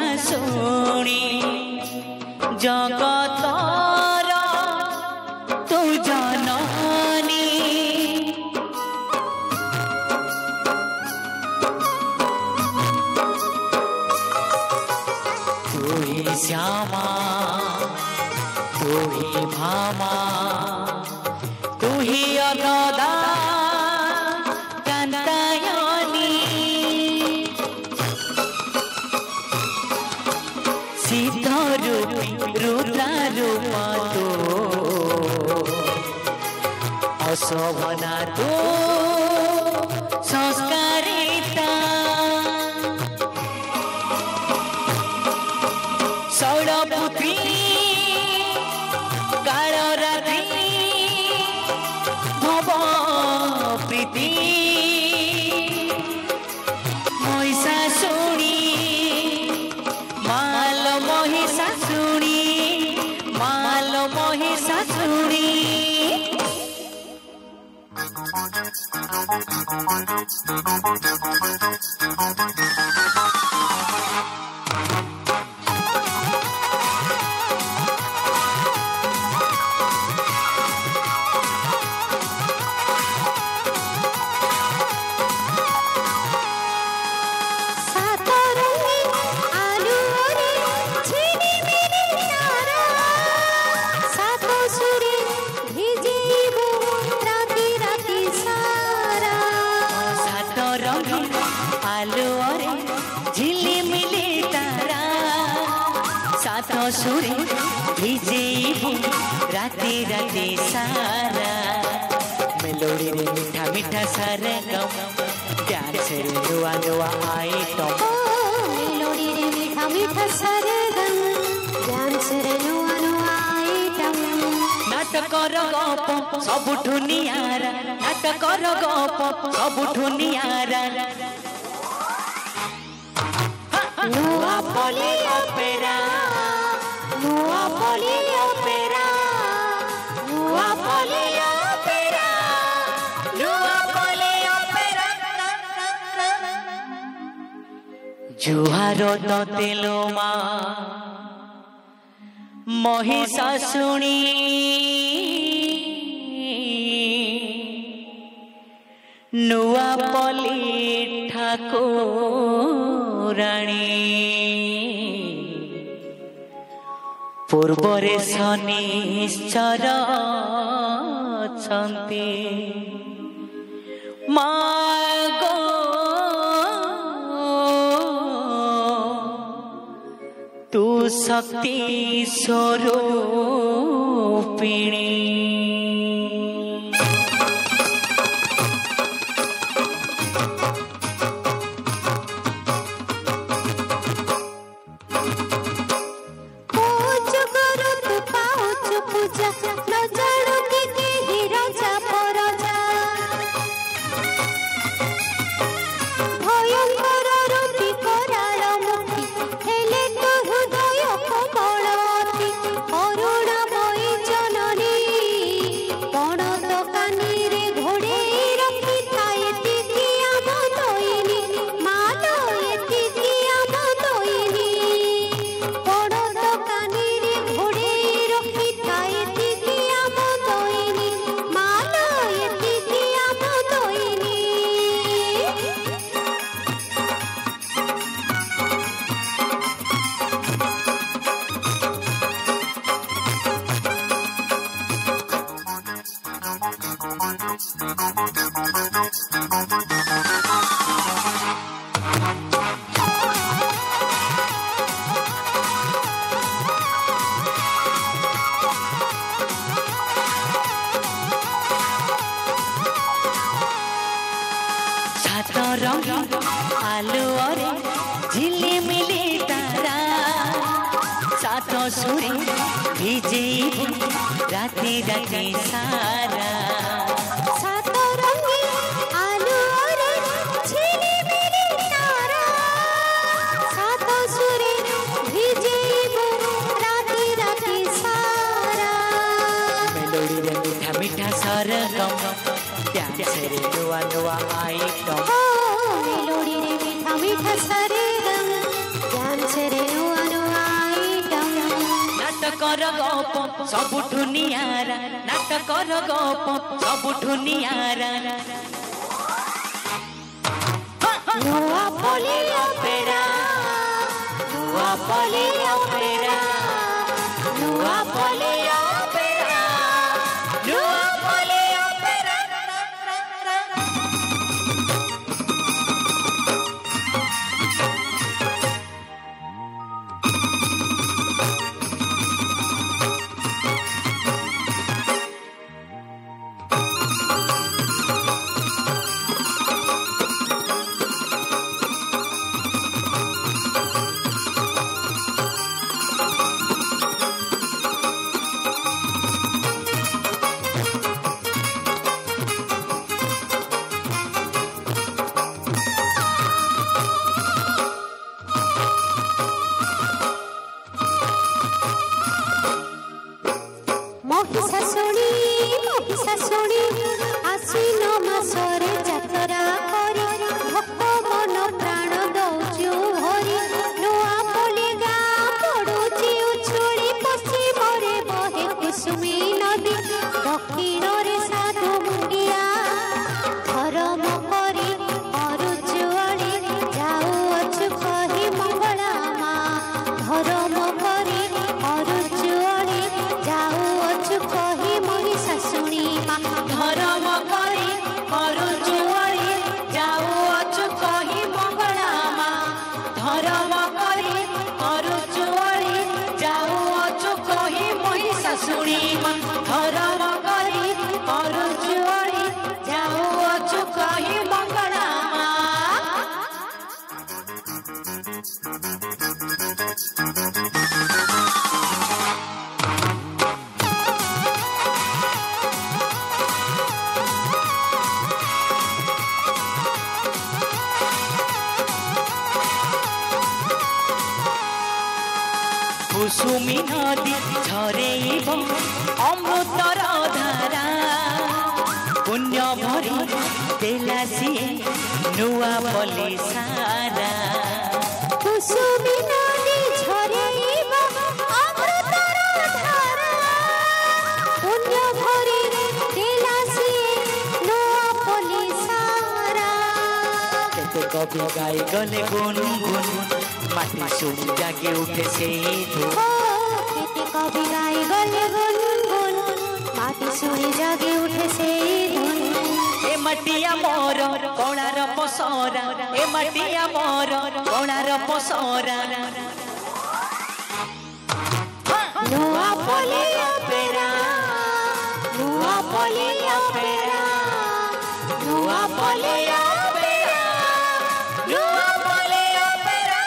शाशुणी जगतर तू जननी तू ही श्यामा तू ही भामा तू ही अनदा कांतायनी सिद्ध रूपी रुद्रा रूपा तो अशोभना तो संस्कारिता सौरपुत्री कालरात्रि भव प्रीति महिषासुरी माल महिषासुरी माल महिषासुरी सुरे भिजेबू राते राते सारा मेलोडी रे मीठा मीठा सरगम डांस रे नुआ नुआ आइटम मेलोडी रे मीठा मीठा सरगम डांस रे नुआ नुआ आइटम नाटक रो गप सबुठु नियारा नाटक रो गप सबुठु नियारा नुआ पली opera Nuova Opera, Nuova Opera, Nuova Opera. जुहारो तो तेलोमा महिषासुणी नुआपल्ली ठाकुराणी पूर्वरे शनिश्चर छन्ति मागो तू शक्ति स्वरूपिणी आलुअरे झिलिमिली तारा सात सुरे भिजेबू राति राति सारा सात रंगी आलुअरे झिलिमिली तारा सात सुरे भिजेबू राति राति सारा मेलोडी रे मीठा मीठा सरगम डांस रे नुआ नुआ आइटम मेलोडी रे मीठा मीठा सरगम डांस रे नाटकर गप सबुठु नियारा नाटकर गप सबुठु नियारा नुआपल्ली अपेरा नुआपल्ली अपेरा नुआपल्ली अपेरा नुआपल्ली अपेरा महिषासुरी आश्विन मासरे जातरा करी भक्त मन प्राण दौचु भरी नुआपल्ली गाँ पड़ुची उछुली पश्चिमरे बहे कुसुमी नदी दक्षिणरे साधु मुंडिया धर्म करी अरुचुअली जाऊअछु कही मंगला माँ धर्म करी अरुचुअली जाऊअछु कही महिषासुरी माँ धर्म करी अरुचुअली जाऊअछु कही मंगला माँ धर्म करी अरुचुअली जाऊअछु कही महिषासुरी माँ धर्म करी अरुचुअली जाऊअछु कही मंगला माँ कुसुमी नदी झरेब अमृतर धारा पुण्य भरी देला सिए नुआपल्ली सारा कुसुमी नदी झरेब अमृतर धारा पुण्य भरी देला सिए नुआपल्ली सारा केते कवि गाई गले गुनगुन माटी सुनी जागे उठे से केते कवि गाई गले गुनगुन माटी सुनी जागे उठे से धुन ए मटिया मोर कोणार पसरा ए मटिया मोर कोणार पसरा नुआपल्ली अपेरा नुआपल्ली अपेरा नुआपल्ली अपेरा नुआपल्ली अपेरा